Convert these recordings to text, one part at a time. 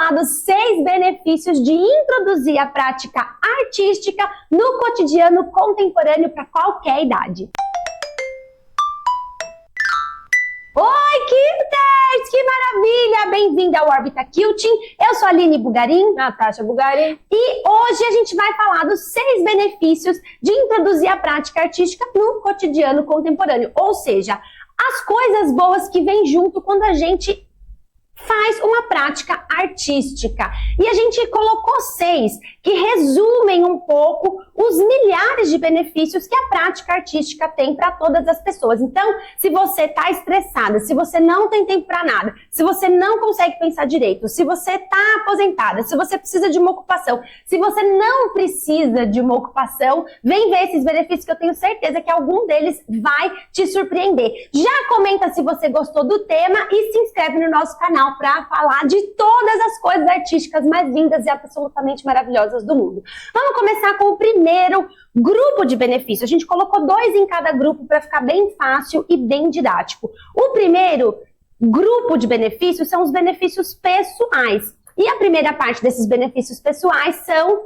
falar dos 6 benefícios de introduzir a prática artística no cotidiano contemporâneo para qualquer idade. Oi, Quilters! Que maravilha! Bem-vinda ao Orbita Quilting. Eu sou a Aline Bugarim. Natasha Bugarim. E hoje a gente vai falar dos 6 benefícios de introduzir a prática artística no cotidiano contemporâneo. Ou seja, as coisas boas que vêm junto quando a gente faz uma prática artística. E a gente colocou 6 que resumem um pouco os milhares de benefícios que a prática artística tem para todas as pessoas. Então, se você está estressada, se você não tem tempo para nada, se você não consegue pensar direito, se você está aposentada, se você precisa de uma ocupação, se você não precisa de uma ocupação, vem ver esses benefícios que eu tenho certeza que algum deles vai te surpreender. Já comenta se você gostou do tema e se inscreve no nosso canal para falar de todas as coisas artísticas mais lindas e absolutamente maravilhosas do mundo. Vamos começar com o primeiro grupo de benefícios. A gente colocou 2 em cada grupo para ficar bem fácil e bem didático. O primeiro grupo de benefícios são os benefícios pessoais. E a primeira parte desses benefícios pessoais são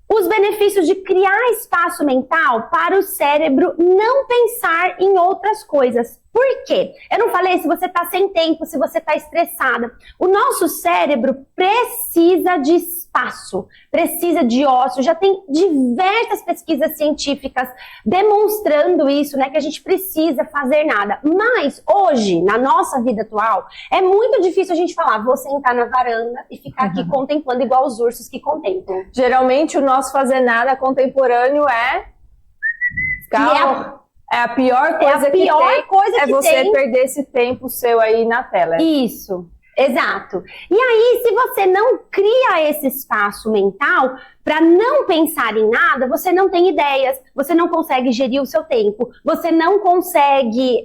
os benefícios de criar espaço mental para o cérebro não pensar em outras coisas. Por quê? Eu não falei se você está sem tempo, se você está estressada. O nosso cérebro precisa de espaço, precisa de ócio. Já tem diversas pesquisas científicas demonstrando isso, né? Que a gente precisa fazer nada. Mas hoje, na nossa vida atual, é muito difícil a gente falar, vou sentar na varanda e ficar aqui contemplando igual os ursos que contemplam. Geralmente o nosso fazer nada contemporâneo é... É a pior coisa que tem, você perder esse tempo seu aí na tela. Isso, exato. E aí, se você não cria esse espaço mental para não pensar em nada, você não tem ideias, você não consegue gerir o seu tempo, você não consegue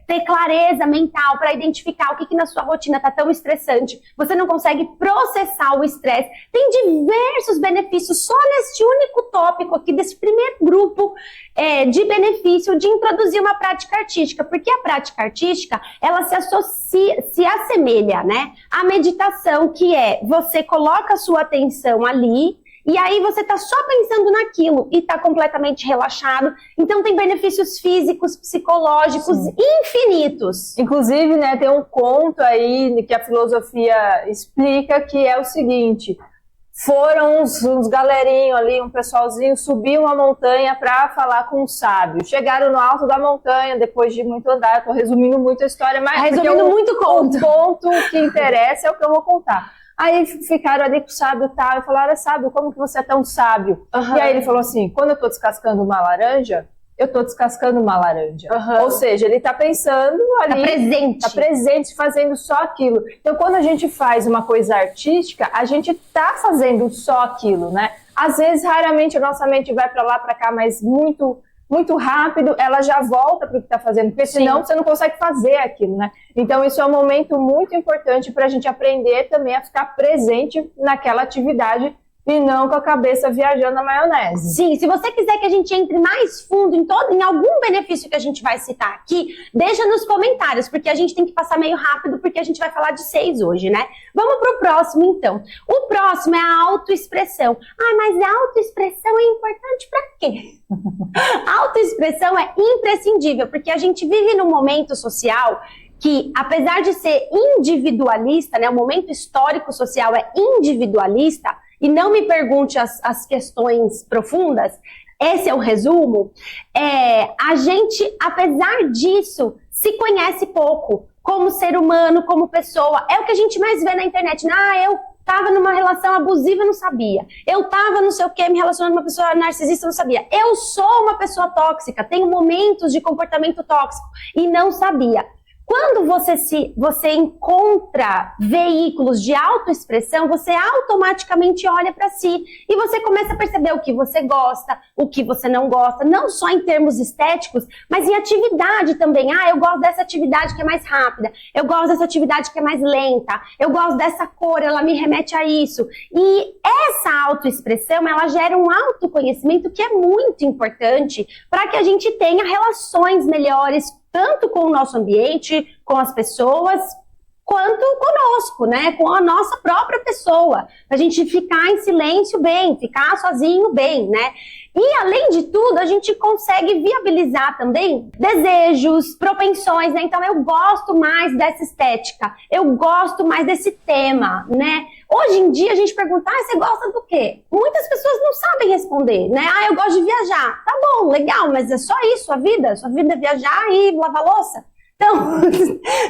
ter clareza mental para identificar o que na sua rotina está tão estressante, você não consegue processar o estresse. Tem diversos benefícios só neste único tópico aqui, desse primeiro grupo de benefício de introduzir uma prática artística, porque a prática artística, ela se assemelha, né, à meditação, que é você coloca a sua atenção ali, e aí você tá só pensando naquilo e tá completamente relaxado. Então tem benefícios físicos, psicológicos infinitos. Inclusive, né, tem um conto aí que a filosofia explica, que é o seguinte: foram uns galerinhos ali, um pessoalzinho, subir uma montanha para falar com um sábio. Chegaram no alto da montanha, depois de muito andar. Eu tô resumindo muito a história, mas muito conto. O ponto que interessa é o que eu vou contar. Aí ficaram ali com o sábio tal, e falaram: sábio, como que você é tão sábio? E aí ele falou assim: quando eu tô descascando uma laranja, eu tô descascando uma laranja. Ou seja, ele tá pensando ali, tá presente, fazendo só aquilo. Então, quando a gente faz uma coisa artística, a gente tá fazendo só aquilo, né? Às vezes, raramente, a nossa mente vai pra lá, pra cá, mas muito rápido, ela já volta para o que está fazendo, porque senão você não consegue fazer aquilo, né? Então isso é um momento muito importante para a gente aprender também a ficar presente naquela atividade e não com a cabeça viajando na maionese. Sim, se você quiser que a gente entre mais fundo em algum benefício que a gente vai citar aqui, deixa nos comentários, porque a gente tem que passar meio rápido, porque a gente vai falar de 6 hoje, né? Vamos pro próximo, então. O próximo é a autoexpressão. Mas a autoexpressão é importante pra quê? A autoexpressão é imprescindível, porque a gente vive num momento social que, apesar de ser individualista, né, o momento histórico social é individualista, e não me pergunte as questões profundas, esse é o resumo, a gente, apesar disso, se conhece pouco como ser humano, como pessoa. É o que a gente mais vê na internet. Eu tava numa relação abusiva, não sabia. Eu tava não sei o que, me relacionando com uma pessoa narcisista, não sabia. Eu sou uma pessoa tóxica, tenho momentos de comportamento tóxico e não sabia. Quando você encontra veículos de autoexpressão, você automaticamente olha para si e você começa a perceber o que você gosta, o que você não gosta, não só em termos estéticos, mas em atividade também. Eu gosto dessa atividade que é mais rápida, eu gosto dessa atividade que é mais lenta, eu gosto dessa cor, ela me remete a isso. E essa autoexpressão, ela gera um autoconhecimento que é muito importante para que a gente tenha relações melhores, tanto com o nosso ambiente, com as pessoas, quanto conosco, né? Com a nossa própria pessoa. A gente ficar em silêncio bem, ficar sozinho bem, né? E, além de tudo, a gente consegue viabilizar também desejos, propensões, né? Então, eu gosto mais dessa estética, eu gosto mais desse tema, né? Hoje em dia, a gente pergunta, você gosta do quê? Muitas pessoas não sabem responder, né? Eu gosto de viajar. Tá bom, legal, mas é só isso, sua vida? Sua vida é viajar e lavar louça? Então,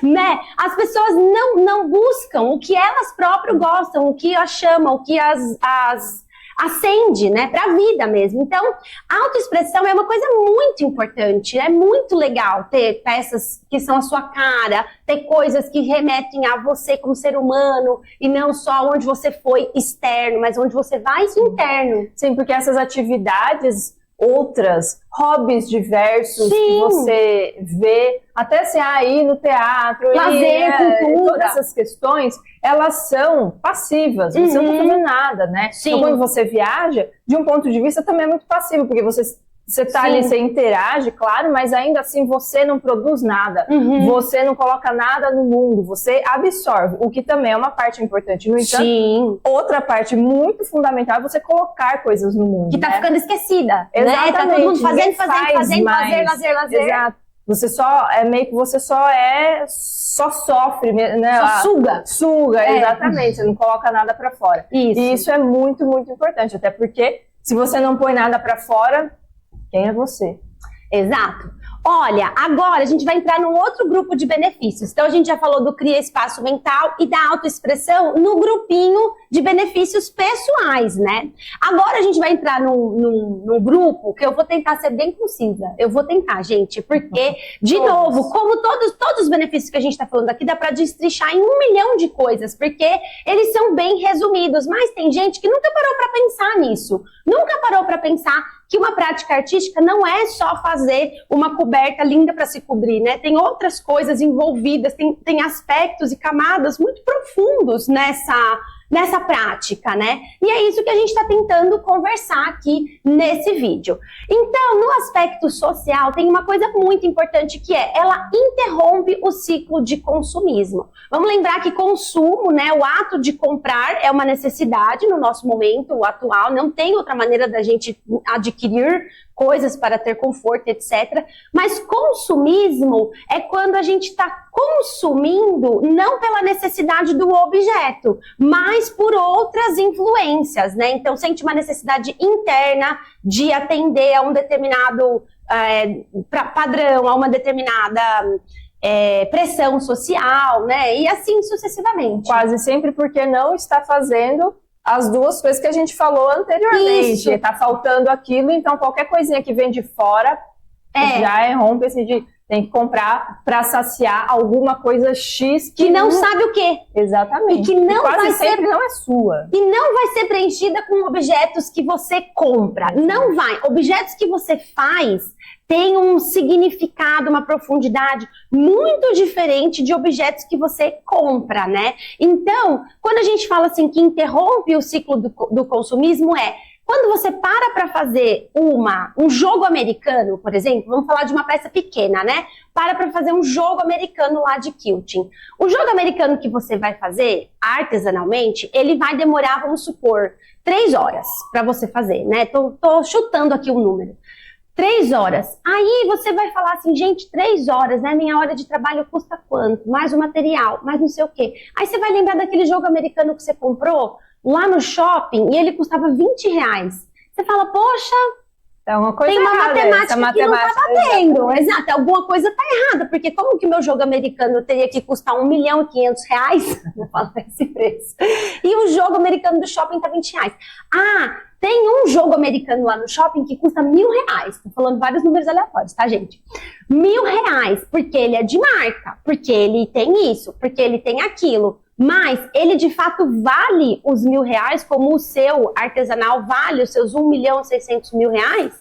né, as pessoas não buscam o que elas próprias gostam, o que as chamam, o que as acende, né, para a vida mesmo. Então, a autoexpressão é uma coisa muito importante, é muito legal ter peças que são a sua cara, ter coisas que remetem a você como ser humano, e não só onde você foi externo, mas onde você vai interno. Sim, porque essas atividades, outras, hobbies diversos Sim. que você vê, até assim, ir no teatro, lazer, cultura, todas essas questões, elas são passivas, você não está fazendo nada, né? Sim. Então, quando você viaja, de um ponto de vista também é muito passivo, porque você está ali, você interage, claro, mas ainda assim você não produz nada, você não coloca nada no mundo, você absorve, o que também é uma parte importante. No entanto, Sim. outra parte muito fundamental é você colocar coisas no mundo. Que tá né? ficando esquecida. Exatamente. Né? Tá todo mundo fazendo, mais. lazer. Exato. Você só é meio que você só sofre, né? Só suga. Exatamente. Você não coloca nada pra fora. Isso. E isso é muito, muito importante, até porque se você não põe nada pra fora, quem é você? Exato. Olha, agora a gente vai entrar num outro grupo de benefícios. Então, a gente já falou do Cria Espaço Mental e da autoexpressão no grupinho de benefícios pessoais, né? Agora a gente vai entrar num grupo que eu vou tentar ser bem concisa. Eu vou tentar, gente, porque, de novo, como todos os benefícios que a gente está falando aqui, dá para destrinchar em 1 milhão de coisas, porque eles são bem resumidos. Mas tem gente que nunca parou para pensar nisso. Nunca parou para pensar que uma prática artística não é só fazer uma coberta linda para se cobrir, né? Tem outras coisas envolvidas, tem aspectos e camadas muito profundos nessa prática, né? E é isso que a gente está tentando conversar aqui nesse vídeo. Então, no aspecto social, tem uma coisa muito importante que ela interrompe o ciclo de consumismo. Vamos lembrar que consumo, né, o ato de comprar é uma necessidade no nosso momento atual, não tem outra maneira da gente adquirir coisas para ter conforto, etc. Mas consumismo é quando a gente está consumindo não pela necessidade do objeto, mas por outras influências, né? Então, sente uma necessidade interna de atender a um determinado padrão, a uma determinada pressão social, né? E assim sucessivamente. Quase sempre porque não está fazendo as duas coisas que a gente falou anteriormente. Está faltando aquilo, então qualquer coisinha que vem de fora já rompe esse de tem que comprar para saciar alguma coisa X que não sabe o quê. Exatamente. E que não quase sempre não é sua. E não vai ser preenchida com objetos que você compra. Não vai. Objetos que você faz têm um significado, uma profundidade muito diferente de objetos que você compra, né? Então, quando a gente fala assim que interrompe o ciclo do consumismo quando você para fazer um jogo americano, por exemplo, vamos falar de uma peça pequena, né? Para fazer um jogo americano lá de quilting. O jogo americano que você vai fazer artesanalmente, ele vai demorar, vamos supor, 3 horas para você fazer, né? Tô chutando aqui um número. 3 horas. Aí você vai falar assim, gente, 3 horas, né? Minha hora de trabalho custa quanto? Mais o material, mais não sei o quê. Aí você vai lembrar daquele jogo americano que você comprou lá no shopping e ele custava 20 reais. Você fala, poxa, tem uma matemática que não tá batendo. Exato, alguma coisa tá errada, porque como que o meu jogo americano teria que custar R$1.500.000? Vou falar esse preço. E o jogo americano do shopping tá 20 reais. Tem um jogo americano lá no shopping que custa R$1.000. Tô falando vários números aleatórios, tá, gente? R$1.000, porque ele é de marca, porque ele tem isso, porque ele tem aquilo. Mas ele de fato vale os R$1.000, como o seu artesanal vale os seus R$1.600.000?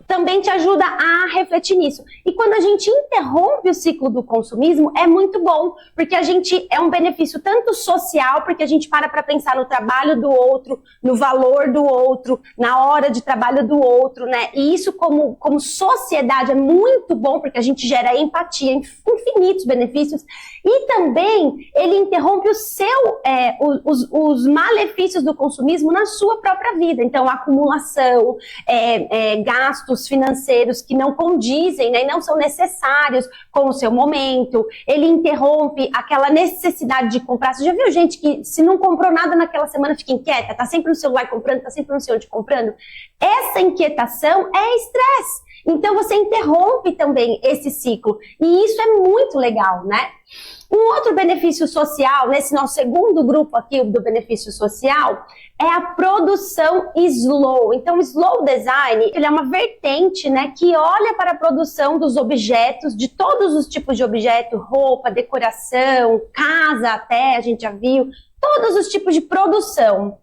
também te ajuda a refletir nisso. E quando a gente interrompe o ciclo do consumismo, é muito bom, porque a gente é um benefício tanto social, porque a gente para pensar no trabalho do outro, no valor do outro, na hora de trabalho do outro, né? E isso como sociedade é muito bom, porque a gente gera empatia, infinitos benefícios. E também ele interrompe os malefícios do consumismo na sua própria vida. Então, acumulação, gastos financeiros que não condizem, né, e não são necessários com o seu momento. Ele interrompe aquela necessidade de comprar. Você já viu gente que, se não comprou nada naquela semana, fica inquieta, tá sempre no celular comprando, tá sempre no celular comprando? Essa inquietação é estresse. Então, você interrompe também esse ciclo. E isso é muito legal, né? Um outro benefício social, nesse nosso segundo grupo aqui do benefício social, é a produção slow. Então, o slow design, ele é uma vertente, né, que olha para a produção dos objetos, de todos os tipos de objeto, roupa, decoração, casa até, a gente já viu, todos os tipos de produção.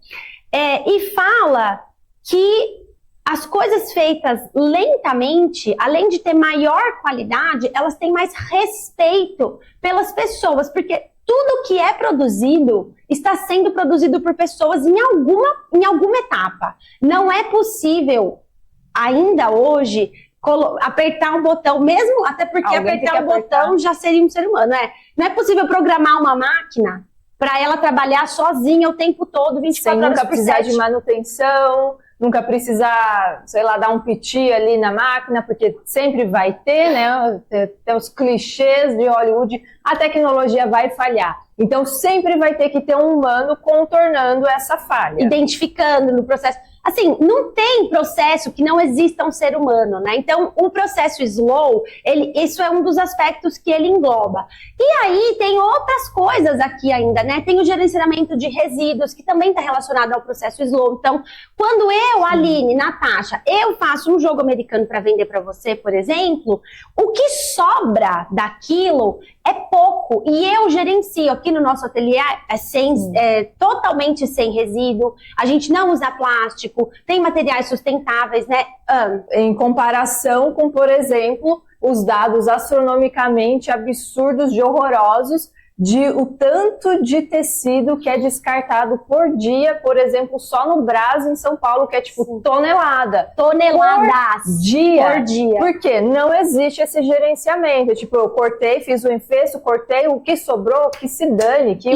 E fala que as coisas feitas lentamente, além de ter maior qualidade, elas têm mais respeito pelas pessoas, porque tudo que é produzido está sendo produzido por pessoas em alguma etapa. Não é possível, ainda hoje, apertar um botão, mesmo até porque apertar um botão já seria um ser humano, né? Não é possível programar uma máquina para ela trabalhar sozinha o tempo todo, 24 horas por 7. Sem nunca precisar de manutenção, nunca precisar, sei lá, dar um piti ali na máquina, porque sempre vai ter, né? Tem os clichês de Hollywood, a tecnologia vai falhar. Então, sempre vai ter que ter um humano contornando essa falha. Identificando no processo. Assim, não tem processo que não exista um ser humano, né? Então, o processo slow, isso é um dos aspectos que ele engloba. E aí, tem outras coisas aqui ainda, né? Tem o gerenciamento de resíduos, que também está relacionado ao processo slow. Então, quando eu, Aline, Natasha, eu faço um jogo americano para vender para você, por exemplo, o que sobra daquilo é pouco. E eu gerencio. Aqui no nosso ateliê totalmente sem resíduo. A gente não usa plástico. Tem materiais sustentáveis, né? Em comparação com, por exemplo, os dados astronomicamente absurdos de horrorosos de o tanto de tecido que é descartado por dia, por exemplo, só no Brás, em São Paulo, que é tipo tonelada. Toneladas por dia. Por dia. Por quê? Não existe esse gerenciamento. Tipo, eu cortei, fiz o enfesto, cortei, o que sobrou, que se dane, que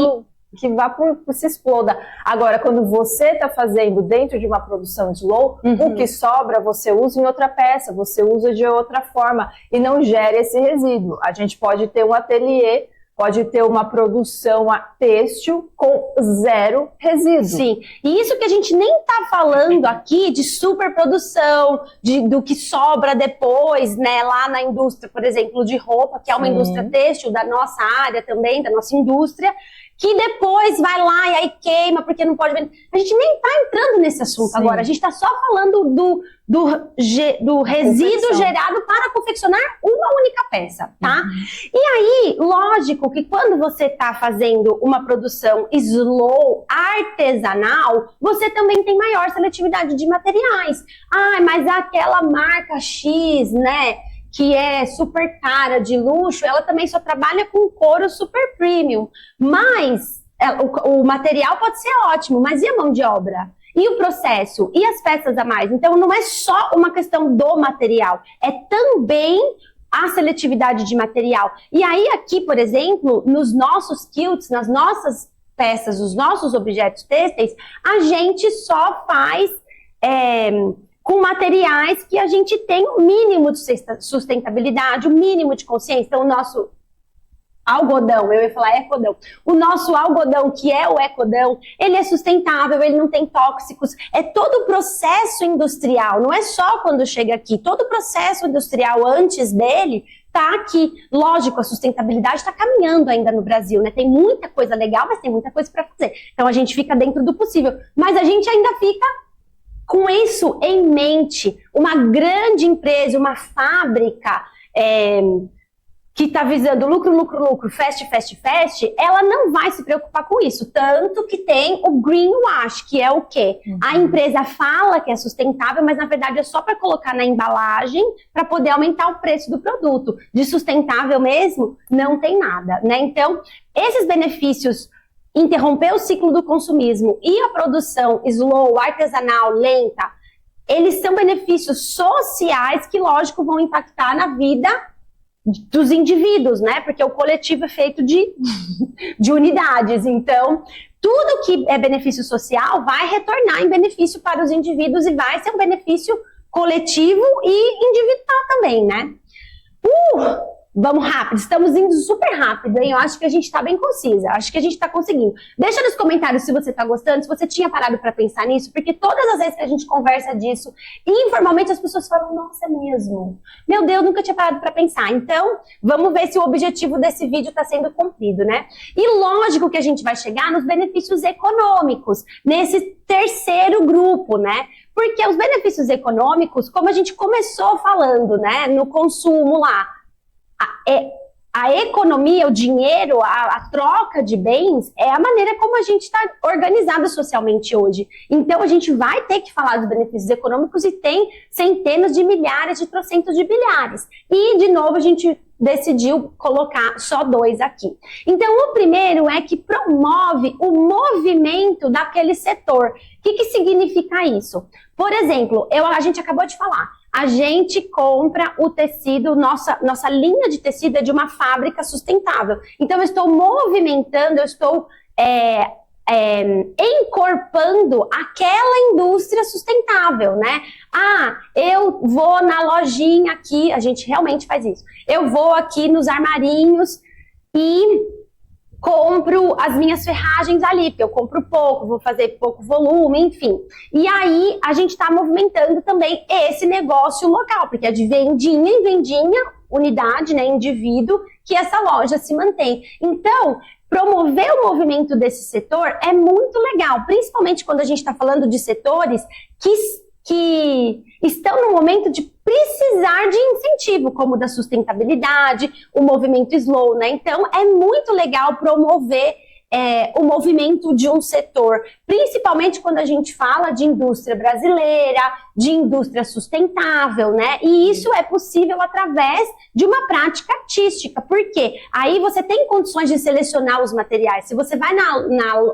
vá se exploda. Agora, quando você está fazendo dentro de uma produção slow, o que sobra você usa em outra peça, você usa de outra forma e não gera esse resíduo. A gente pode ter um ateliê, pode ter uma produção têxtil com 0 resíduo. Sim, e isso que a gente nem tá falando aqui de superprodução, do que sobra depois, né, lá na indústria, por exemplo, de roupa, que é uma indústria têxtil da nossa área também, da nossa indústria, que depois vai lá e aí queima, porque não pode vender. A gente nem tá entrando nesse assunto agora, a gente tá só falando do resíduo gerado para confeccionar uma única peça, tá? E aí, lógico que quando você tá fazendo uma produção slow, artesanal, você também tem maior seletividade de materiais. Mas aquela marca X, né, que é super cara, de luxo, ela também só trabalha com couro super premium. Mas o material pode ser ótimo, mas e a mão de obra? E o processo? E as peças a mais? Então, não é só uma questão do material, é também a seletividade de material. E aí, aqui, por exemplo, nos nossos quilts, nas nossas peças, os nossos objetos têxteis, a gente só faz com materiais que a gente tem o mínimo de sustentabilidade, o mínimo de consciência. Então, o nosso algodão, eu ia falar ecodão, o nosso algodão, que é o ecodão, ele é sustentável, ele não tem tóxicos, é todo o processo industrial, não é só quando chega aqui, todo o processo industrial antes dele tá aqui. Lógico, a sustentabilidade está caminhando ainda no Brasil, né? Tem muita coisa legal, mas tem muita coisa para fazer. Então, a gente fica dentro do possível, mas a gente ainda fica com isso em mente. Uma grande empresa, uma fábrica que está visando lucro, lucro, lucro, fast, fast, fast, ela não vai se preocupar com isso. Tanto que tem o greenwash, que é o quê? A empresa fala que é sustentável, mas na verdade é só para colocar na embalagem para poder aumentar o preço do produto. De sustentável mesmo, não tem nada, né? Então, esses benefícios, interromper o ciclo do consumismo e a produção slow, artesanal, lenta, eles são benefícios sociais que, lógico, vão impactar na vida dos indivíduos, né? Porque o coletivo é feito de unidades. Então, tudo que é benefício social vai retornar em benefício para os indivíduos e vai ser um benefício coletivo e individual também, né? Vamos rápido, estamos indo super rápido, hein? Eu acho que a gente tá bem concisa, acho que a gente tá conseguindo. Deixa nos comentários se você tá gostando, se você tinha parado pra pensar nisso, porque todas as vezes que a gente conversa disso, informalmente as pessoas falam, nossa, é mesmo? Meu Deus, nunca tinha parado pra pensar. Então, vamos ver se o objetivo desse vídeo tá sendo cumprido, né? E lógico que a gente vai chegar nos benefícios econômicos, nesse terceiro grupo, né? Porque os benefícios econômicos, como a gente começou falando, né, no consumo lá, a economia, o dinheiro, a troca de bens é a maneira como a gente está organizado socialmente hoje. Então, a gente vai ter que falar dos benefícios econômicos e tem centenas de milhares, de trocentos de bilhares. E, de novo, a gente decidiu colocar só 2 aqui. Então, o primeiro é que promove o movimento daquele setor. O que significa isso? Por exemplo, a gente acabou de falar, a gente compra o tecido, nossa linha de tecido é de uma fábrica sustentável. Então, eu estou movimentando, eu estou encorpando aquela indústria sustentável, né? Eu vou na lojinha aqui, a gente realmente faz isso. Eu vou aqui nos armarinhos e compro as minhas ferragens ali, porque eu compro pouco, vou fazer pouco volume, enfim. E aí, a gente está movimentando também esse negócio local, porque é de vendinha em vendinha, unidade, né, indivíduo, que essa loja se mantém. Então, promover o movimento desse setor é muito legal, principalmente quando a gente está falando de setores que estão no momento de precisar de incentivo, como o da sustentabilidade, o movimento slow, né? Então, é muito legal promover o movimento de um setor, principalmente quando a gente fala de indústria brasileira, de indústria sustentável, né? E isso é possível através de uma prática artística, porque aí você tem condições de selecionar os materiais. Se você vai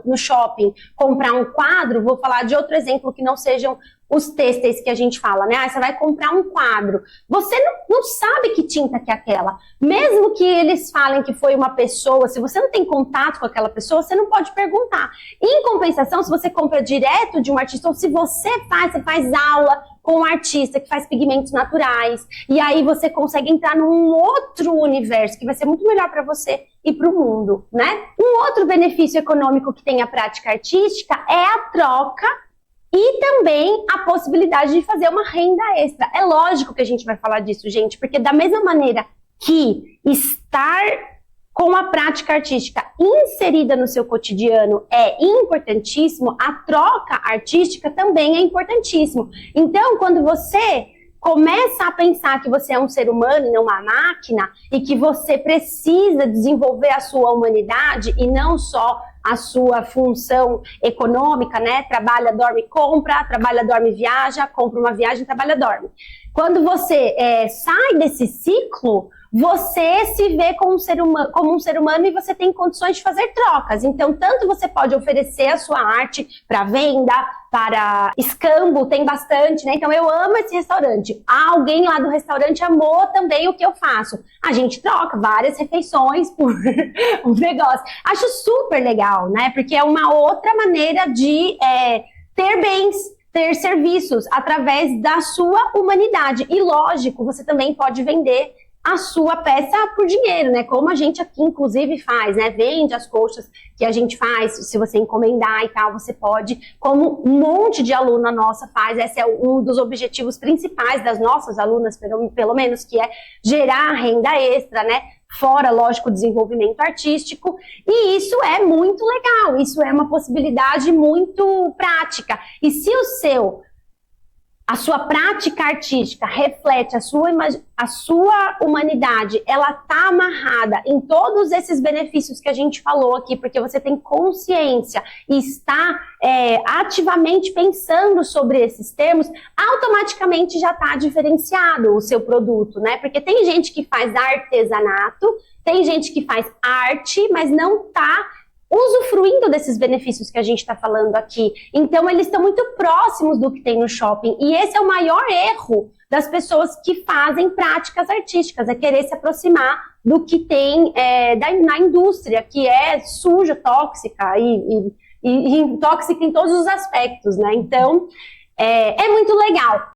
no shopping comprar um quadro, vou falar de outro exemplo que não sejam os têxteis que a gente fala, né? Você vai comprar um quadro, você não sabe que tinta que é aquela. Mesmo que eles falem que foi uma pessoa, se você não tem contato com aquela pessoa, você não pode perguntar. Em compensação, se você compra direto de um artista, ou se você faz aula com um artista que faz pigmentos naturais, e aí você consegue entrar num outro universo que vai ser muito melhor para você e para o mundo, né? Um outro benefício econômico que tem a prática artística é a troca e também a possibilidade de fazer uma renda extra. É lógico que a gente vai falar disso, gente, porque da mesma maneira que estar com a prática artística inserida no seu cotidiano é importantíssimo, a troca artística também é importantíssimo. Então, quando você começa a pensar que você é um ser humano e não uma máquina, e que você precisa desenvolver a sua humanidade e não só a sua função econômica, né? Trabalha, dorme, compra, trabalha, dorme, viaja, compra uma viagem, trabalha, dorme. Quando você sai desse ciclo, você se vê como um ser humano e você tem condições de fazer trocas. Então, tanto você pode oferecer a sua arte para venda, para escambo, tem bastante, né? Então, eu amo esse restaurante. Alguém lá do restaurante amou também o que eu faço. A gente troca várias refeições por um negócio. Acho super legal, né? Porque é uma outra maneira de ter bens, ter serviços através da sua humanidade. E, lógico, você também pode vender a sua peça por dinheiro, né? Como a gente aqui, inclusive, faz, né? Vende as colchas que a gente faz, se você encomendar e tal, você pode, como um monte de aluna nossa faz. Esse é um dos objetivos principais das nossas alunas, pelo menos, que é gerar renda extra, né? Fora, lógico, o desenvolvimento artístico. E isso é muito legal, isso é uma possibilidade muito prática. E se a sua prática artística reflete a sua humanidade, ela tá amarrada em todos esses benefícios que a gente falou aqui, porque você tem consciência e está ativamente pensando sobre esses termos, automaticamente já está diferenciado o seu produto, né? Porque tem gente que faz artesanato, tem gente que faz arte, mas não está usufruindo desses benefícios que a gente está falando aqui. Então, eles estão muito próximos do que tem no shopping. E esse é o maior erro das pessoas que fazem práticas artísticas, é querer se aproximar do que tem na indústria, que é suja, tóxica e tóxica em todos os aspectos, né? Então, é muito legal.